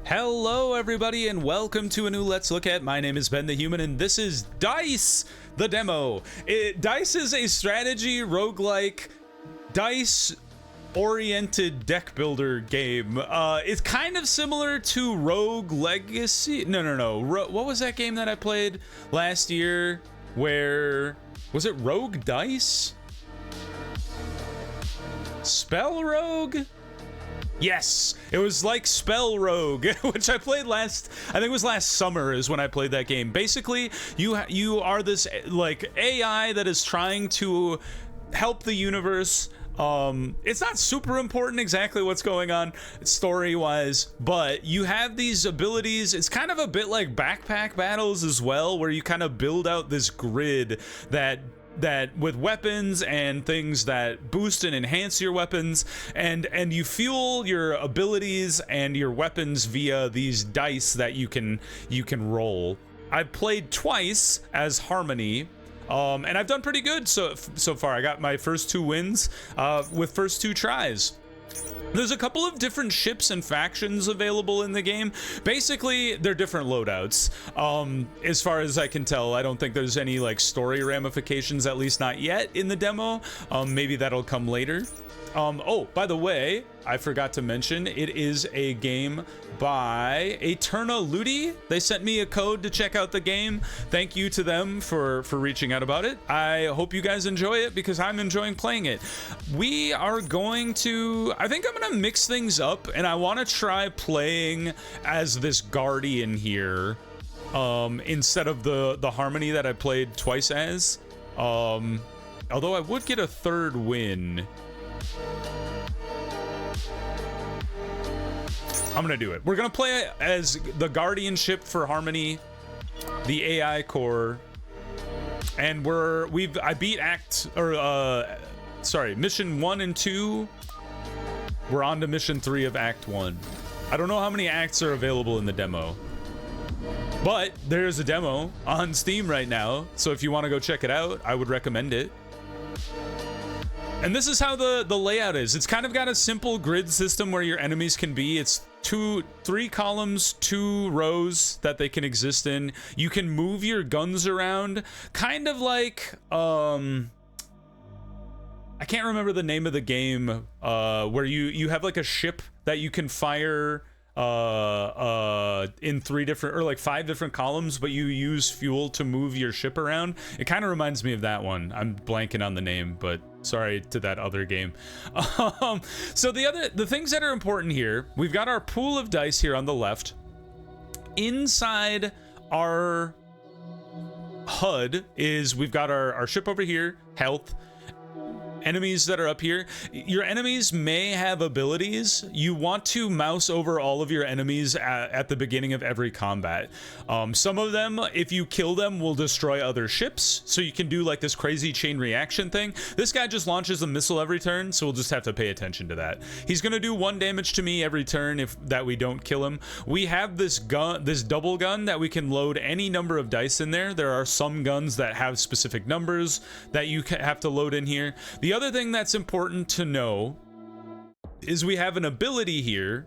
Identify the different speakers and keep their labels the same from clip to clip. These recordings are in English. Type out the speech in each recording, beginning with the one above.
Speaker 1: Hello everybody and welcome to a new Let's Look At. My name is Ben the Human and this is DAICE, the demo. DAICE is a strategy roguelike dice oriented deck builder game. It's kind of similar to Rogue Legacy. No. What was that game that I played last year? Where was it? Rogue Dice? Spell Rogue? Yes, it was like Spell Rogue, which I played I think it was last summer is when I played that game. Basically, you are this like AI that is trying to help the universe. It's not super important exactly what's going on story-wise, but you have these abilities. It's kind of a bit like backpack battles as well, where you kind of build out this grid that with weapons and things that boost and enhance your weapons, and you fuel your abilities and your weapons via these dice that you can roll. I've played twice as Harmony, and I've done pretty good so far. I got my first 2 wins with first 2 tries. There's a couple of different ships and factions available in the game. Basically, they're different loadouts. As far as I can tell, I don't think there's any like story ramifications, at least not yet in the demo. Maybe that'll come later. Oh, by the way, I forgot to mention, it is a game by Eterna Ludi. They sent me a code to check out the game. Thank you to them for reaching out about it. I hope you guys enjoy it because I'm enjoying playing it. We are going to, I think I'm gonna mix things up, and I want to try playing as this Guardian here instead of the Harmony that I played twice as. Although I would get a 3rd win. I'm gonna do it. We're gonna play as the Guardianship for Harmony, the AI core, and I beat mission 1 and 2. We're on to mission 3 of Act 1. I don't know how many acts are available in the demo, but there's a demo on Steam right now, so if you want to go check it out, I would recommend it. And this is how the layout is. It's kind of got a simple grid system where your enemies can be. It's 3 columns, 2 rows that they can exist in. You can move your guns around, kind of like I can't remember the name of the game, where you have like a ship that you can fire in 3 different or like 5 different columns, but you use fuel to move your ship around. It kind of reminds me of that one. I'm blanking on the name, but sorry to that other game. So the things that are important here, we've got our pool of dice here on the left. Inside our HUD we've got our ship over here, health, enemies that are up here. Your enemies may have abilities. You want to mouse over all of your enemies at the beginning of every combat. Some of them, if you kill them, will destroy other ships, so you can do like this crazy chain reaction thing. This guy just launches a missile every turn, so we'll just have to pay attention to that. He's gonna do 1 damage to me every turn if we don't kill him. We have this double gun that we can load any number of dice in there. There are some guns that have specific numbers that you have to load in here. The other thing that's important to know is we have an ability here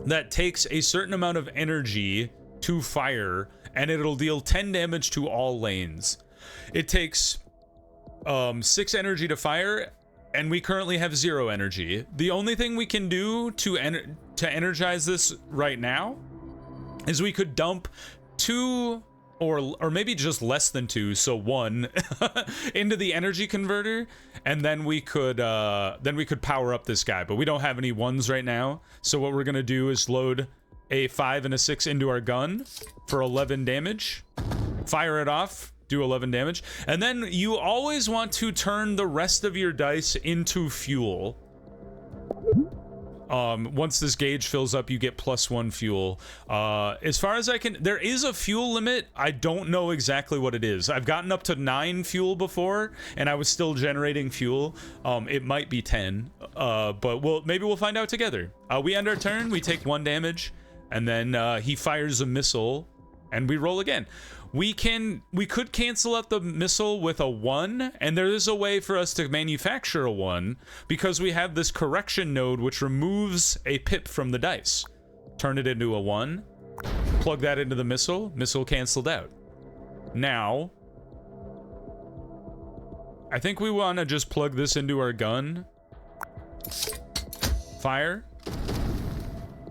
Speaker 1: that takes a certain amount of energy to fire, and it'll deal 10 damage to all lanes. It takes 6 energy to fire, and we currently have 0 energy. The only thing we can do to energize this right now is we could dump 2 or maybe just less than 2, so 1 into the energy converter, and then we could power up this guy, but we don't have any 1s right now. So what we're gonna do is load a 5 and a 6 into our gun for 11 damage, fire it off, do 11 damage, and then you always want to turn the rest of your dice into fuel. Once this gauge fills up, you get +1 fuel. As far as I can, there is a fuel limit. I don't know exactly what it is. I've gotten up to 9 fuel before, and I was still generating fuel. It might be 10, but maybe we'll find out together. We end our turn, we take 1 damage, and then he fires a missile, and we roll again. We could cancel out the missile with a 1, and there is a way for us to manufacture a 1 because we have this correction node which removes a pip from the dice. turn it into a 1. Plug that into the missile. Missile canceled out. Now, I think we want to just plug this into our gun. Fire.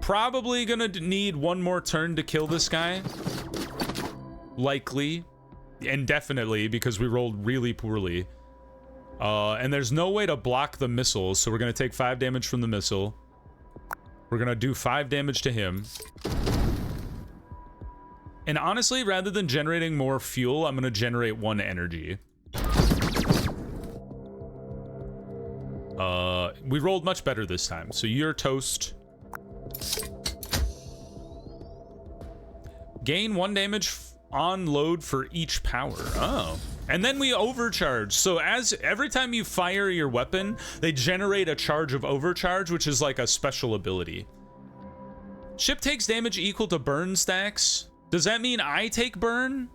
Speaker 1: Probably gonna need one more turn to kill this guy. Likely. And definitely, because we rolled really poorly. And there's no way to block the missiles, so we're gonna take 5 damage from the missile. We're gonna do 5 damage to him. And honestly, rather than generating more fuel, I'm gonna generate 1 energy. We rolled much better this time, so you're toast. Gain 1 damage on load for each power. Oh. And then we overcharge. So every time you fire your weapon, they generate a charge of overcharge, which is like a special ability. Ship takes damage equal to burn stacks. Does that mean I take burn?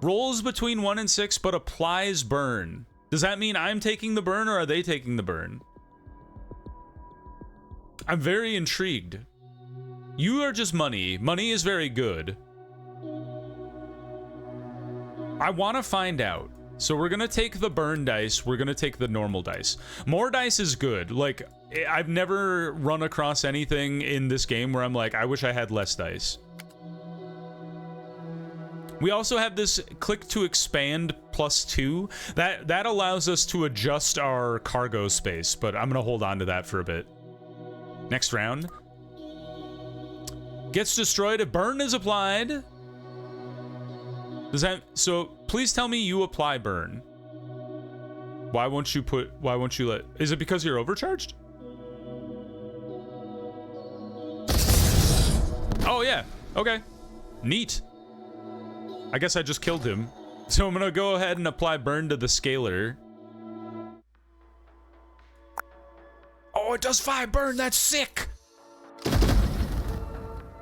Speaker 1: Rolls between 1 and 6, but applies burn. Does that mean I'm taking the burn, or are they taking the burn? I'm very intrigued. You are just money. Money is very good. I want to find out. So we're going to take the burn dice. We're going to take the normal dice. More dice is good. Like, I've never run across anything in this game where I'm like, I wish I had less dice. We also have this click to expand +2. That allows us to adjust our cargo space, but I'm gonna hold on to that for a bit. Next round. Gets destroyed. A burn is applied. Does that, so please tell me you apply burn. Why won't you let, is it because you're overcharged? Oh yeah, okay. Neat. I guess I just killed him. So I'm gonna go ahead and apply burn to the scaler. Oh, it does 5 burn, that's sick!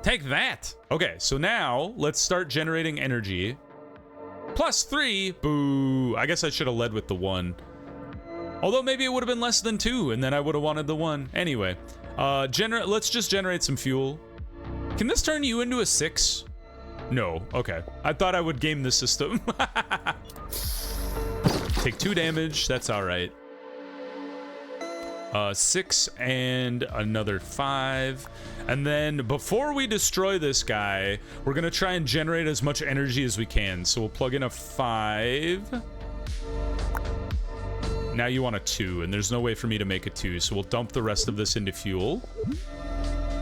Speaker 1: Take that! Okay, so now, let's start generating energy. +3, boo! I guess I should have led with the 1. Although maybe it would have been less than 2, and then I would have wanted the 1. Anyway, let's just generate some fuel. Can this turn you into a 6? No, okay. I thought I would game the system. Take 2 damage, that's alright. 6 and another 5. And then before we destroy this guy, we're gonna try and generate as much energy as we can. So we'll plug in a 5. Now you want a 2, and there's no way for me to make a 2, so we'll dump the rest of this into fuel.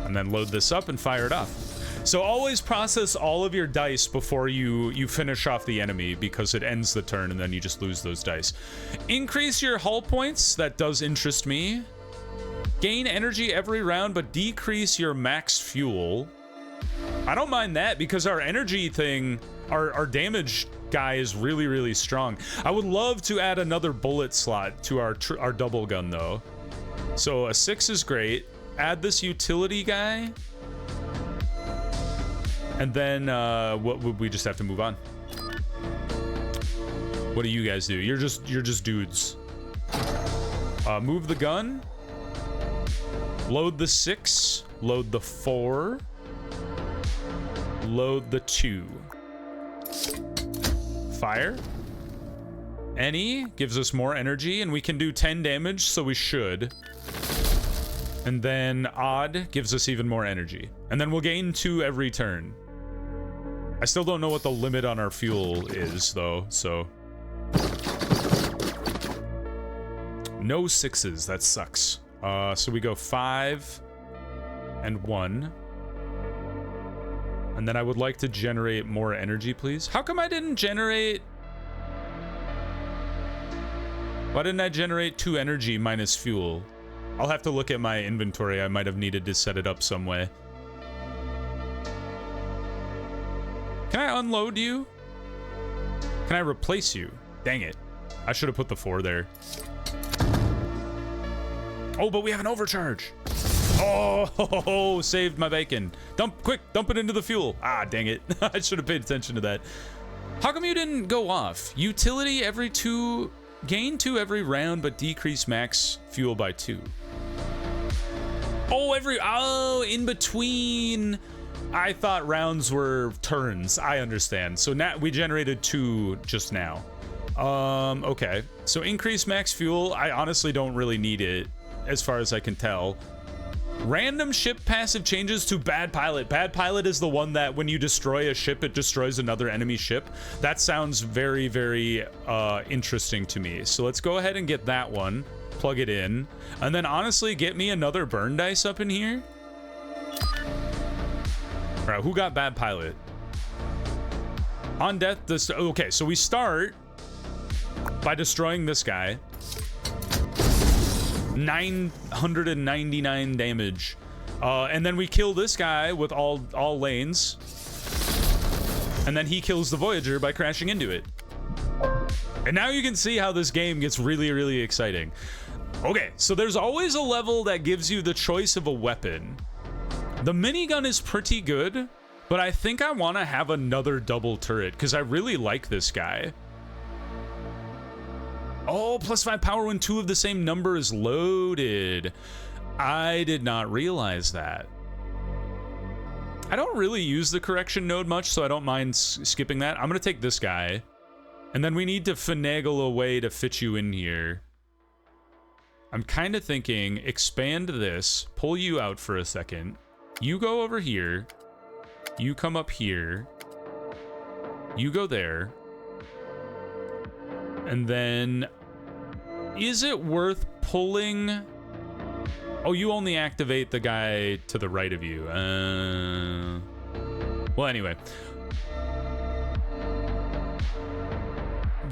Speaker 1: And then load this up and fire it off. So always process all of your dice before you finish off the enemy, because it ends the turn and then you just lose those dice. Increase your hull points. That does interest me. Gain energy every round, but decrease your max fuel. I don't mind that, because our energy thing, our damage guy is really, really strong. I would love to add another bullet slot to our double gun, though. So a 6 is great. Add this utility guy. And then, what would we just have to move on? What do you guys do? You're just dudes. Move the gun. Load the 6. Load the 4. Load the 2. Fire. Any gives us more energy, and we can do 10 damage, so we should. And then odd gives us even more energy. And then we'll gain 2 every turn. I still don't know what the limit on our fuel is, though, so... No 6s, that sucks. So we go 5 and 1. And then I would like to generate more energy, please. How come I didn't generate... Why didn't I generate 2 energy minus fuel? I'll have to look at my inventory. I might have needed to set it up some way. Can I unload you? Can I replace you? Dang it. I should have put the 4 there. Oh, but we have an overcharge. Oh, saved my bacon. Quick, dump it into the fuel. Ah, dang it. I should have paid attention to that. How come you didn't go off? Utility every 2, gain 2 every round, but decrease max fuel by 2. Oh, in between. I thought rounds were turns. I understand. So now we generated 2 just now. Okay. So increase max fuel. I honestly don't really need it as far as I can tell. Random ship passive changes to bad pilot. Bad pilot is the one that when you destroy a ship, it destroys another enemy ship. That sounds very, very interesting to me. So let's go ahead and get that one. Plug it in. And then honestly, get me another burn dice up in here. All right, who got bad pilot? On death, this. Okay, so we start by destroying this guy. 999 damage. And then we kill this guy with all lanes. And then he kills the Voyager by crashing into it. And now you can see how this game gets really, really exciting. Okay, so there's always a level that gives you the choice of a weapon. The minigun is pretty good, but I think I want to have another double turret because I really like this guy. Oh, +5 power when 2 of the same number is loaded. I did not realize that. I don't really use the correction node much, so I don't mind skipping that. I'm going to take this guy. And then we need to finagle a way to fit you in here. I'm kind of thinking expand this, pull you out for a second. You go over here. You come up here. You go there. And then, is it worth pulling? Oh, you only activate the guy to the right of you. Well, anyway.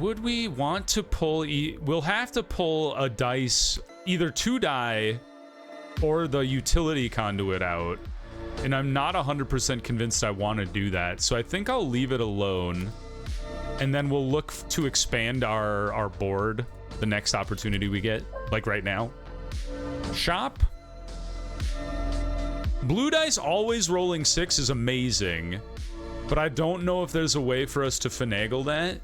Speaker 1: Would we want to pull? We'll have to pull a dice, either 2 die or the utility conduit out. And I'm not 100% convinced I want to do that. So I think I'll leave it alone. And then we'll look to expand our board the next opportunity we get, like right now. Shop. Blue dice always rolling 6 is amazing, but I don't know if there's a way for us to finagle that.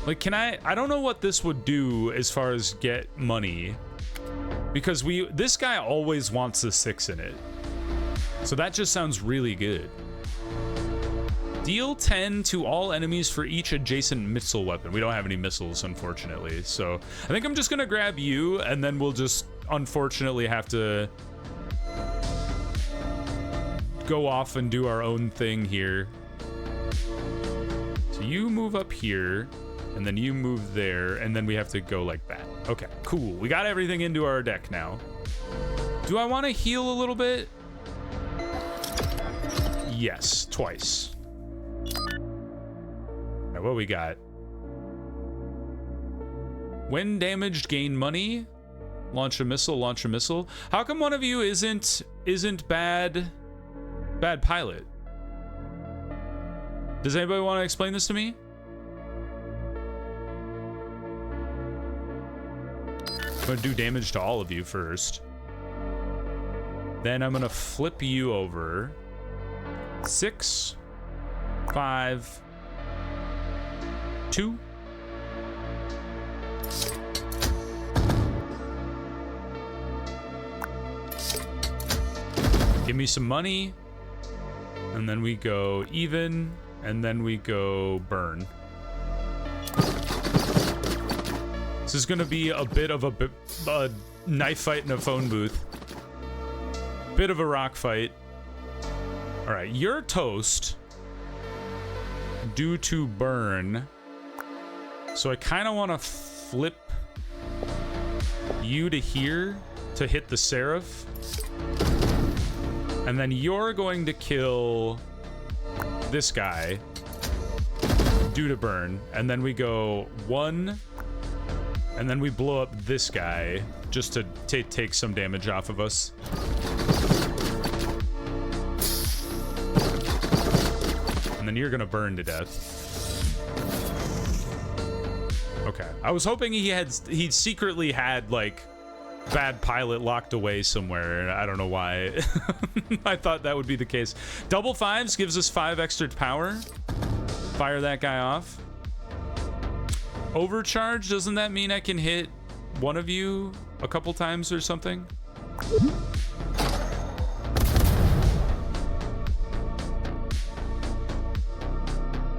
Speaker 1: Like, I don't know what this would do as far as get money, because this guy always wants a 6 in it. So that just sounds really good. Deal 10 to all enemies for each adjacent missile weapon. We don't have any missiles, unfortunately. So I think I'm just going to grab you, and then we'll just unfortunately have to go off and do our own thing here. So you move up here, and then you move there, and then we have to go like that. Okay, cool. We got everything into our deck now. Do I want to heal a little bit? Yes, twice. What we got? When damaged, gain money. Launch a missile, launch a missile. How come one of you isn't bad pilot? Does anybody want to explain this to me? I'm gonna do damage to all of you first. Then I'm gonna flip you over. 6, 5, 2. Give me some money. And then we go even. And then we go burn. This is going to be a bit of a knife fight in a phone booth. Bit of a rock fight. All right, you're toast. Due to burn. So I kind of want to flip you to here to hit the Seraph. And then you're going to kill this guy due to burn. And then we go 1. And then we blow up this guy just to take some damage off of us. And then you're going to burn to death. Okay. I was hoping he secretly had like bad pilot locked away somewhere. I don't know why. I thought that would be the case. Double 5s gives us 5 extra power. Fire that guy off. Overcharge, doesn't that mean I can hit one of you a couple times or something.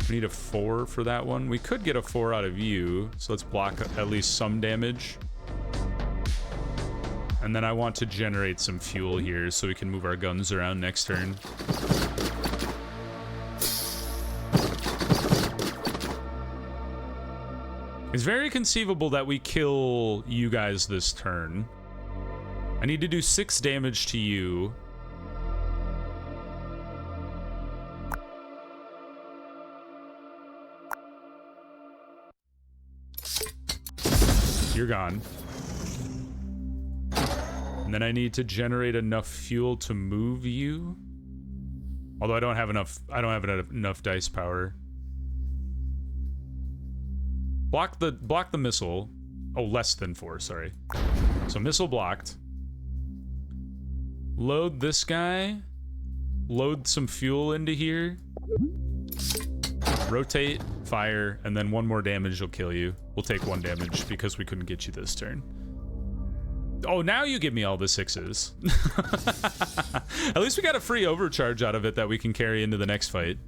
Speaker 1: We need a 4 for that one. We could get a 4 out of you, so let's block at least some damage. And then I want to generate some fuel here so we can move our guns around next turn. It's very conceivable that we kill you guys this turn. I need to do 6 damage to you. You're gone. And then I need to generate enough fuel to move you. Although I don't have enough dice power. Block the missile. Oh, less than 4, sorry. So missile blocked. Load this guy. Load some fuel into here. Rotate, fire, and then 1 more damage will kill you. We'll take 1 damage because we couldn't get you this turn. Oh, now you give me all the 6s. At least we got a free overcharge out of it that we can carry into the next fight.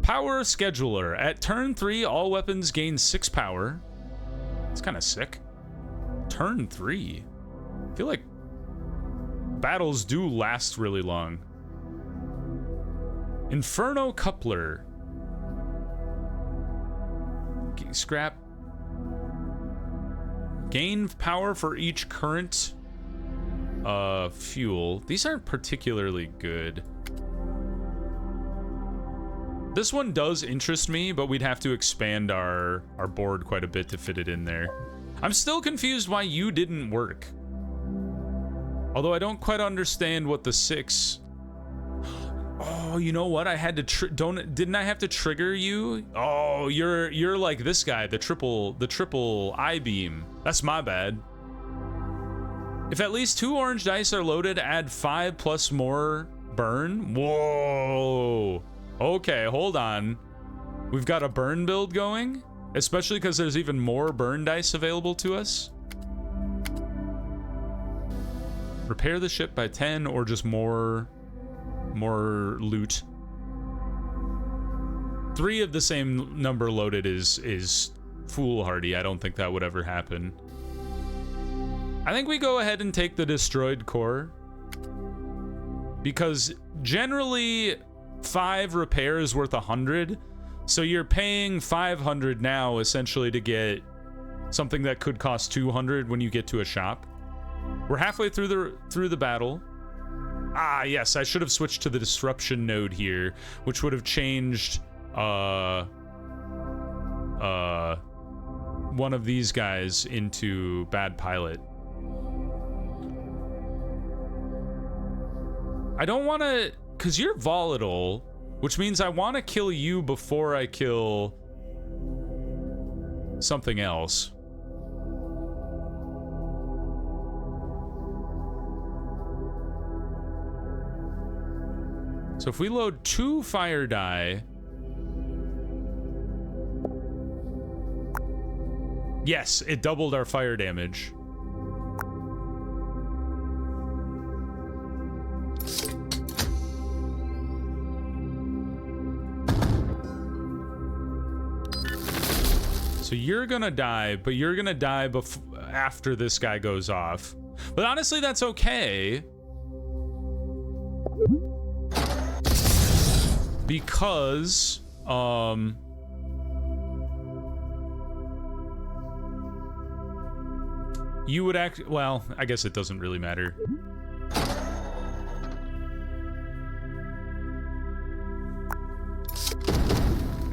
Speaker 1: Power Scheduler. At turn 3, all weapons gain 6 power. It's kind of sick. Turn 3. I feel like battles do last really long. Inferno Coupler. Scrap. Gain power for each current fuel. These aren't particularly good. This one does interest me, but we'd have to expand our board quite a bit to fit it in there. I'm still confused why you didn't work. Although I don't quite understand what the 6... Oh, you know what? I had to didn't I have to trigger you? Oh, you're like this guy, the triple I-beam. That's my bad. If at least 2 orange dice are loaded, add 5 plus more burn. Whoa. Okay, hold on. We've got a burn build going, especially because there's even more burn dice available to us. Repair the ship by 10 or just more loot. 3 of the same number loaded is foolhardy. I don't think that would ever happen. I think we go ahead and take the destroyed core, because generally 5 repair is worth 100, so you're paying 500 now essentially to get something that could cost 200 when you get to a shop. We're halfway through the battle. Ah, yes, I should have switched to the disruption node here, which would have changed one of these guys into bad pilot. I don't want to, because you're volatile, which means I want to kill you before I kill something else. So if we load 2 fire die... Yes, it doubled our fire damage. So you're gonna die, but you're gonna die after this guy goes off. But honestly, that's okay. Because, you would act, well, I guess it doesn't really matter.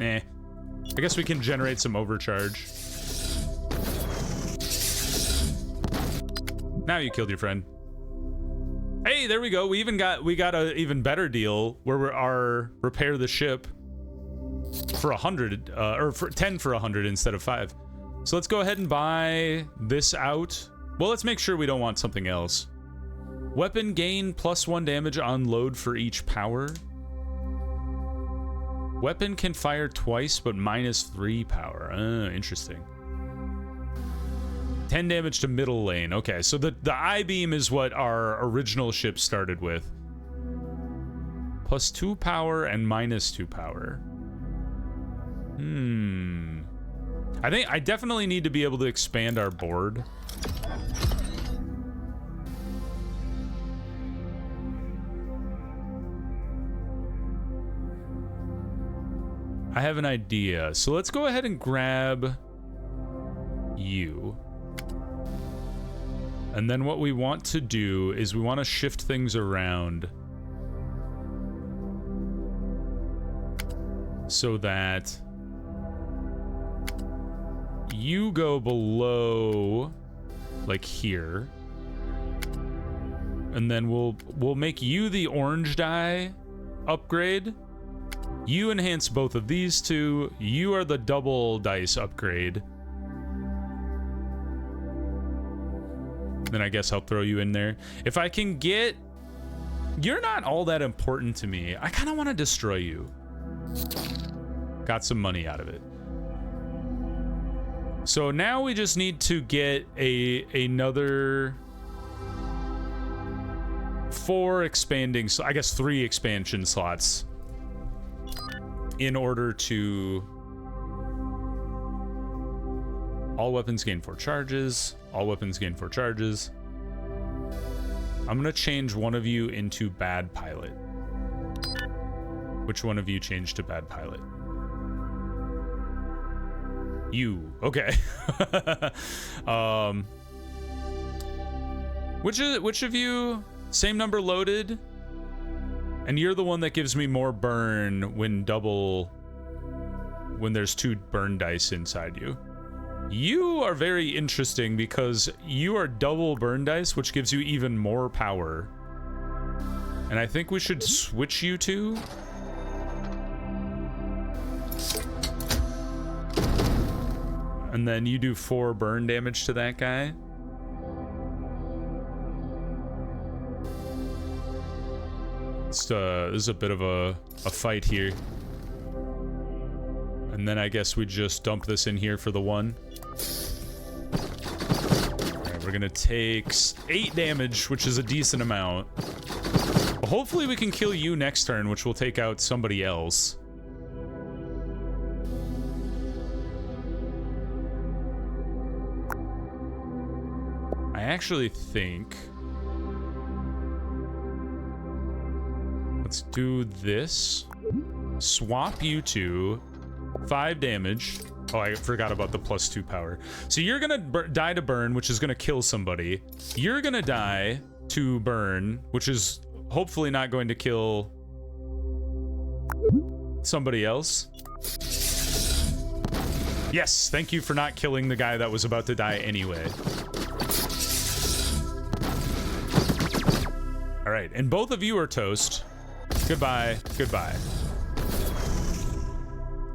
Speaker 1: I guess we can generate some overcharge. Now you killed your friend. Hey, there we go. We got a even better deal where our repair the ship for 100 or for 10 for 100 instead of 5. So let's go ahead and buy this out. Well, let's make sure we don't want something else. Weapon gain +1 damage on load for each power. Weapon can fire twice but -3 power. Interesting. 10 damage to middle lane. Okay, so the I-beam is what our original ship started with. +2 power and -2 power. I think I definitely need to be able to expand our board. I have an idea. So let's go ahead and grab you. And then what we want to do is we want to shift things around so that you go below, like here. And then we'll make you the orange die upgrade. You enhance both of these two. You are the double dice upgrade. Then I guess I'll throw you in there. If I can get... You're not all that important to me. I kind of want to destroy you. Got some money out of it. So now we just need to get another 4 expanding... I guess 3 expansion slots in order to... All weapons gain 4 charges. All weapons gain 4 charges. I'm gonna change one of you into bad pilot. Which one of you changed to bad pilot? You. Okay. Which of you? Same number loaded? And you're the one that gives me more burn when there's 2 burn dice inside you. You are very interesting because you are double burn dice, which gives you even more power. And I think we should switch you two. And then you do 4 burn damage to that guy. This is a bit of a fight here. And then I guess we just dump this in here for the 1. Alright, we're gonna take 8 damage, which is a decent amount. Hopefully we can kill you next turn, which will take out somebody else. I actually think... Let's do this. Swap you two. 5 damage. Oh, I forgot about the +2 power. So you're gonna die to burn, which is gonna kill somebody. You're gonna die to burn, which is hopefully not going to kill somebody else. Yes, thank you for not killing the guy that was about to die anyway. All right, and both of you are toast. Goodbye, goodbye.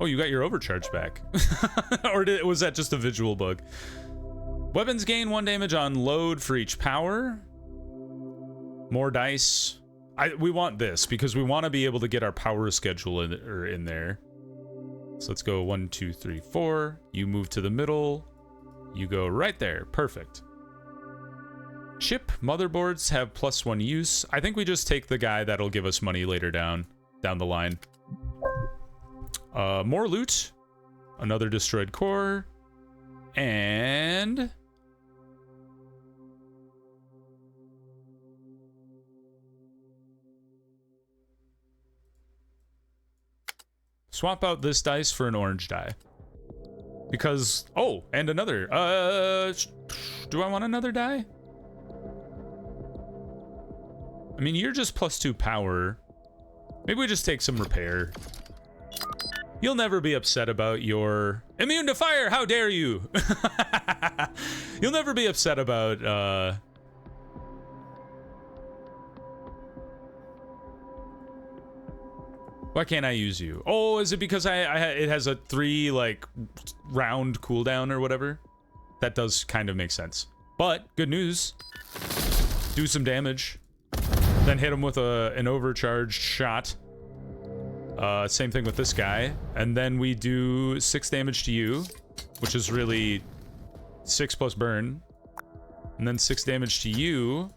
Speaker 1: Oh, you got your overcharge back. Or was that just a visual bug? Weapons gain 1 damage on load for each power. More dice. We want this because we want to be able to get our power schedule in there. So let's go 1, 2, 3, 4. You move to the middle. You go right there. Perfect. Chip motherboards have +1 use. I think we just take the guy that'll give us money later down the line. More loot. Another destroyed core. And... swap out this dice for an orange die. Because... oh, and another. Do I want another die? I mean, you're just +2 power. Maybe we just take some repair. You'll never be upset about your... immune to fire! How dare you! You'll never be upset about, Why can't I use you? Oh, is it because it has a 3, like, round cooldown or whatever? That does kind of make sense. But, good news. Do some damage. Then hit him with an overcharged shot. Same thing with this guy. And then we do 6 damage to you, which is really 6 plus burn. And then 6 damage to you.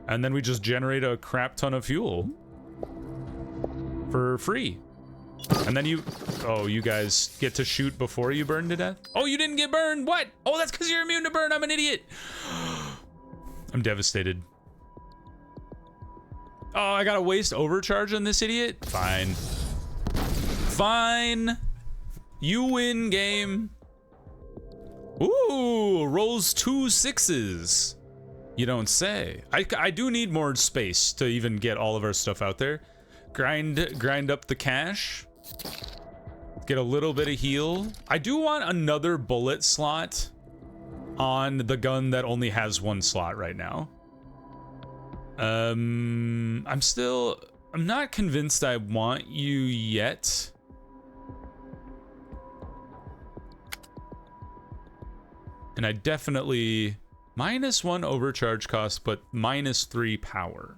Speaker 1: And then we just generate a crap ton of fuel. For free. And then you... Oh, you guys get to shoot before you burn to death? Oh, you didn't get burned! What? Oh, that's because you're immune to burn! I'm an idiot! I'm devastated. Oh, I gotta waste overcharge on this idiot? Fine. Fine. You win, game. Ooh, rolls 2 6s. You don't say. I do need more space to even get all of our stuff out there. Grind up the cash. Get a little bit of heal. I do want another bullet slot on the gun that only has 1 slot right now. I'm not convinced I want you yet. And I definitely -1 overcharge cost, but -3 power.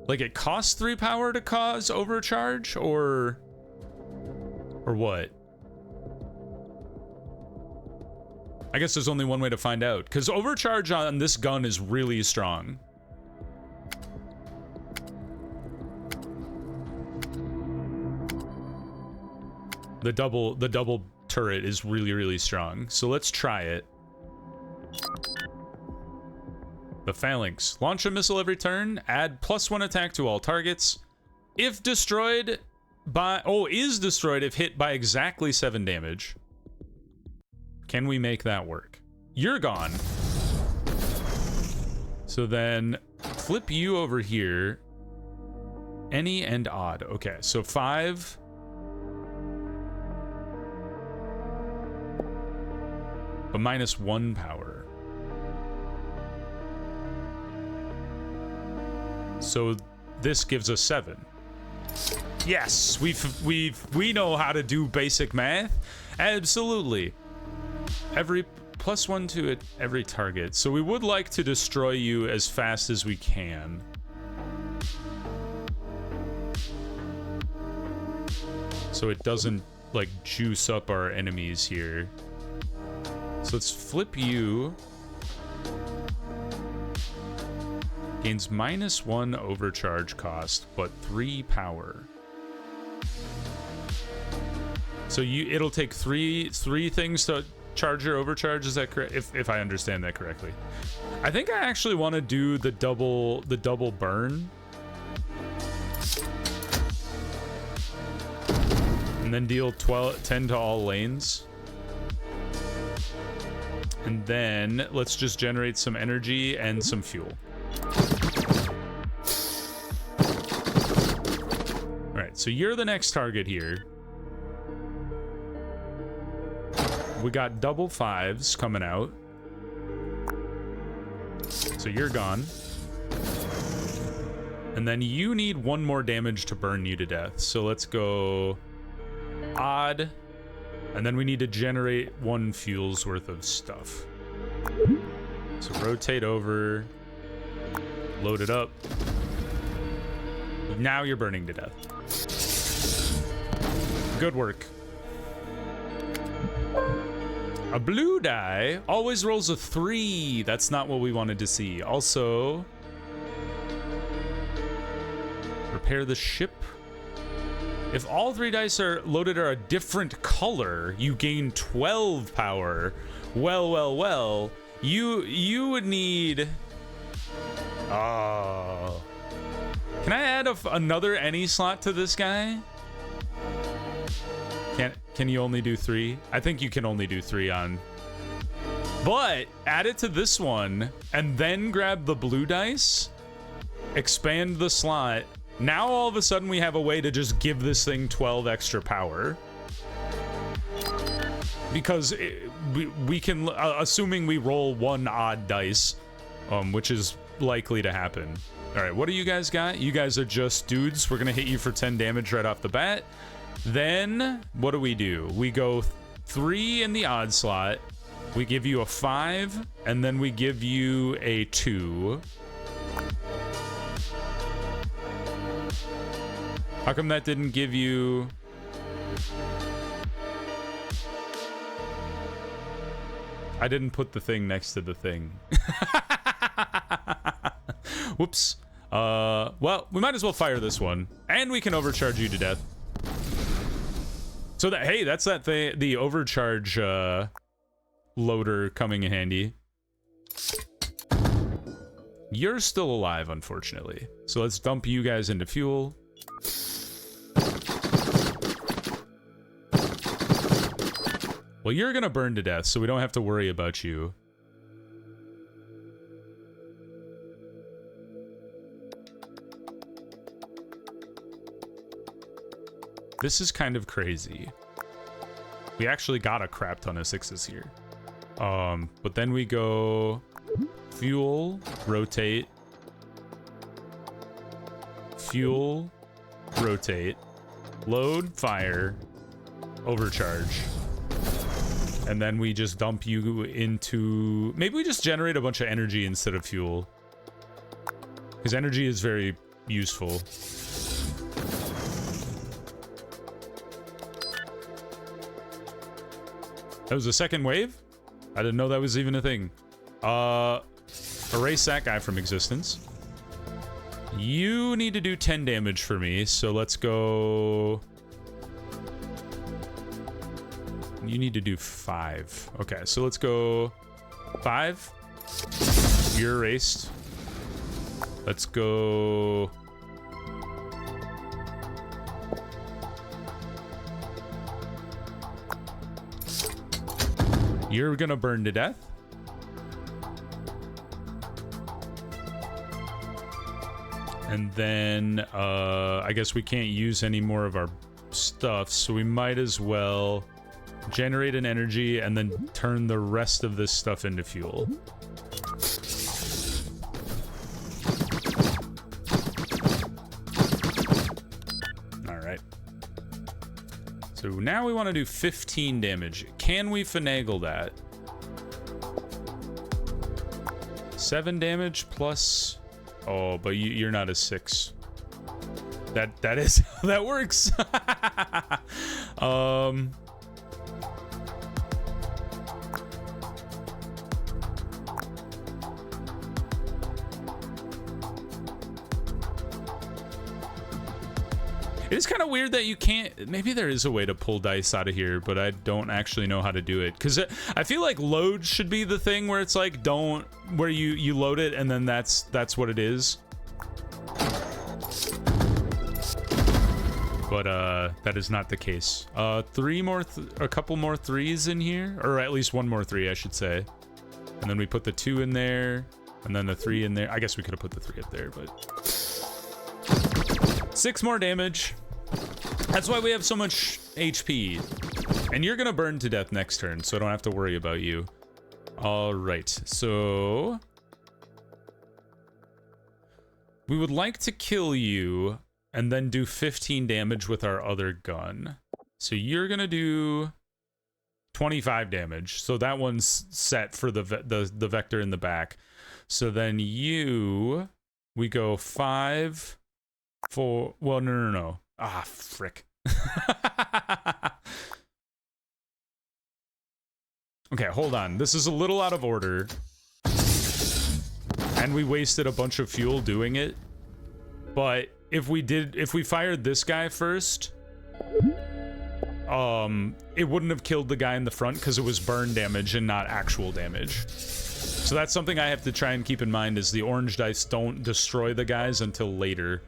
Speaker 1: Like it costs 3 power to cause overcharge, or what? I guess there's only one way to find out, because overcharge on this gun is really strong. The double turret is really strong. So let's try it. The phalanx. Launch a missile every turn. Add +1 attack to all targets. If destroyed by... Oh, is destroyed if hit by exactly 7 damage. Can we make that work? You're gone. So then flip you over here. Any and odd. Okay, so 5. But -1 power. So this gives us 7. Yes, we know how to do basic math. Absolutely. Every +1 to it every target. So we would like to destroy you as fast as we can. So it doesn't like juice up our enemies here. So let's flip you. Gains -1 overcharge cost, but 3 power. So it'll take three things to charge your overcharge. Is that correct? If I understand that correctly. I think I actually want to do the double burn. And then deal 10 to all lanes. And then let's just generate some energy and some fuel. Alright, so you're the next target here. We got double 5s coming out. So you're gone. And then you need 1 more damage to burn you to death. So let's go odd. And then we need to generate 1 fuel's worth of stuff. So rotate over. Load it up. Now you're burning to death. Good work. A blue die always rolls a 3. That's not what we wanted to see. Also, repair the ship. If all 3 dice are loaded are a different color, you gain 12 power. Well. You would need... Oh. Can I add another any slot to this guy? Can you only do 3? I think you can only do 3 on. But add it to this one and then grab the blue dice. Expand the slot. Now all of a sudden we have a way to just give this thing 12 extra power. Because we can, assuming we roll 1 odd dice, which is likely to happen. All right, what do you guys got? You guys are just dudes. We're gonna hit you for 10 damage right off the bat. Then what do? We go 3 in the odd slot. We give you a 5, and then we give you a 2. How come that didn't give you... I didn't put the thing next to the thing. Whoops. Well, we might as well fire this one, and we can overcharge you to death. So that, hey, that's that thing, the overcharge loader coming in handy. You're still alive, unfortunately. So let's dump you guys into fuel. Well, you're gonna burn to death, so we don't have to worry about you. This is kind of crazy. We actually got a crap ton of 6s here. But then we go fuel, rotate, fuel, rotate, load, fire, overcharge. And then we just dump you into... Maybe we just generate a bunch of energy instead of fuel. Because energy is very useful. That was a second wave? I didn't know that was even a thing. Erase that guy from existence. You need to do 10 damage for me, so let's go... You need to do 5. Okay, so let's go 5. You're erased. Let's go... You're gonna burn to death. And then, I guess we can't use any more of our stuff, so we might as well generate an energy and then turn the rest of this stuff into fuel. All right. So now we want to do 15 damage. Can we finagle that? 7 damage plus... Oh, but you're not a 6. That is how that works. It is kind of weird that you can't... Maybe there is a way to pull dice out of here, but I don't actually know how to do it. Because I feel like load should be the thing where it's like, don't... Where you load it and then that's what it is. But that is not the case. A couple more 3s in here. Or at least one more 3, I should say. And then we put the 2 in there. And then the 3 in there. I guess we could have put the 3 up there, but... 6 more damage. That's why we have so much HP. And you're gonna burn to death next turn, so I don't have to worry about you. All right, so... We would like to kill you and then do 15 damage with our other gun. So you're gonna do 25 damage. So that one's set for the vector in the back. So then we go 5... 4, well, no. Ah, frick. Okay, hold on. This is a little out of order. And we wasted a bunch of fuel doing it. But if we fired this guy first, it wouldn't have killed the guy in the front because it was burn damage and not actual damage. So that's something I have to try and keep in mind is the orange dice don't destroy the guys until later.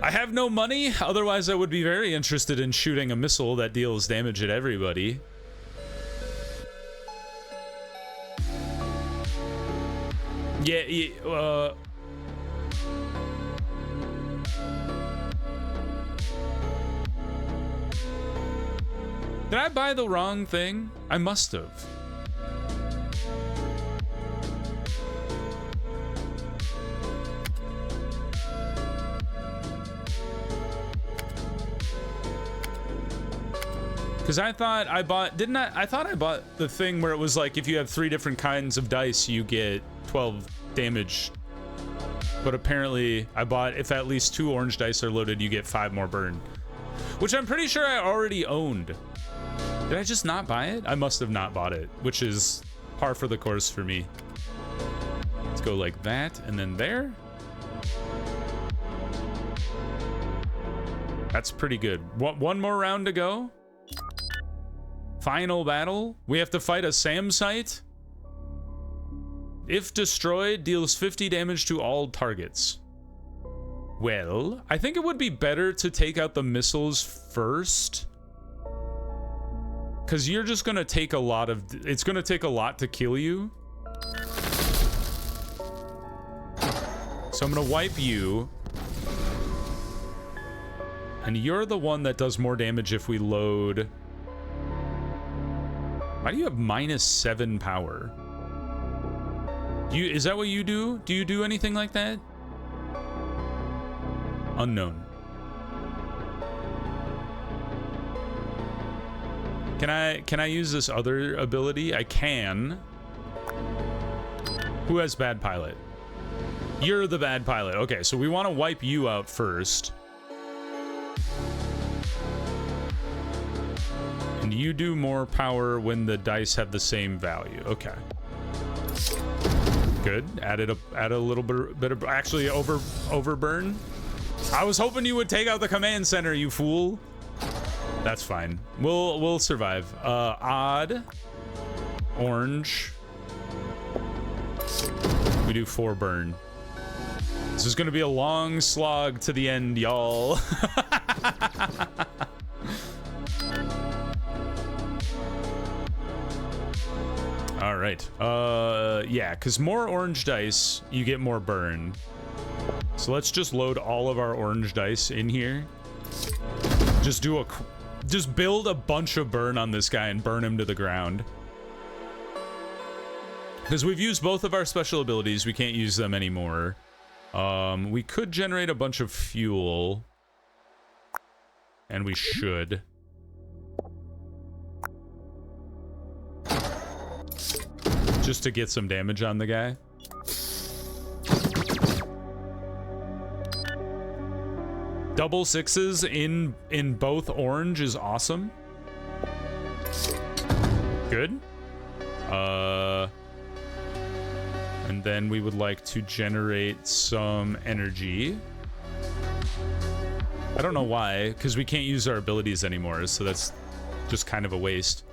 Speaker 1: I have no money, otherwise I would be very interested in shooting a missile that deals damage at everybody. Yeah, did I buy the wrong thing? I must have. Because I thought I bought, I thought I bought the thing where it was like, if you have 3 different kinds of dice, you get 12 damage. But apparently, I bought, if at least 2 orange dice are loaded, you get 5 more burn. Which I'm pretty sure I already owned. Did I just not buy it? I must have not bought it, which is par for the course for me. Let's go like that, and then there. That's pretty good. One more round to go. Final battle. We have to fight a SAM site. If destroyed, deals 50 damage to all targets. Well, I think it would be better to take out the missiles first. Because you're just going to take a lot of... It's going to take a lot to kill you. So I'm going to wipe you. And you're the one that does more damage if we load... Why do you have -7 power? Is that what you do? Do you do anything like that? Unknown. Can I use this other ability? I can. Who has bad pilot? You're the bad pilot. Okay, so we want to wipe you out first. And you do more power when the dice have the same value. Okay. Good. Add a little bit of actually overburn. I was hoping you would take out the command center, you fool. That's fine. We'll survive. Odd. Orange. We do 4 burn. This is gonna be a long slog to the end, y'all. All right. Yeah, because more orange dice, you get more burn. So let's just load all of our orange dice in here. Just build a bunch of burn on this guy and burn him to the ground. Because we've used both of our special abilities, we can't use them anymore. We could generate a bunch of fuel. And we should. Just to get some damage on the guy. Double 6s in both orange is awesome. Good. And then we would like to generate some energy. I don't know why, because we can't use our abilities anymore, so that's just kind of a waste.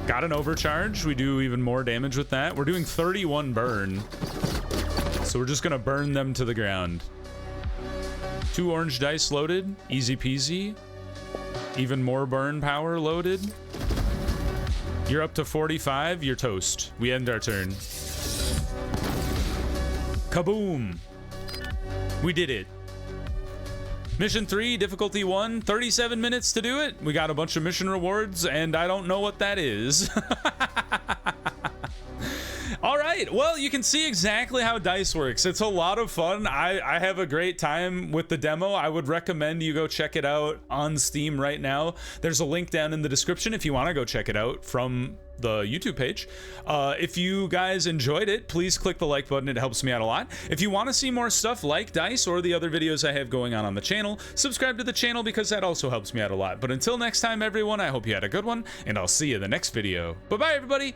Speaker 1: Got an overcharge. We do even more damage with that. We're doing 31 burn. So we're just gonna burn them to the ground. 2 orange dice loaded. Easy peasy. Even more burn power loaded. You're up to 45. You're toast. We end our turn. Kaboom. We did it. Mission 3, difficulty 1, 37 minutes to do it. We got a bunch of mission rewards, and I don't know what that is. All right, well, you can see exactly how DICE works. It's a lot of fun. I have a great time with the demo. I would recommend you go check it out on Steam right now. There's a link down in the description if you want to go check it out from the YouTube page. If you guys enjoyed it, please click the like button. It helps me out a lot. If you want to see more stuff like DICE or the other videos I have going on the channel, subscribe to the channel because that also helps me out a lot. But until next time, everyone, I hope you had a good one, and I'll see you in the next video. Bye-bye, everybody.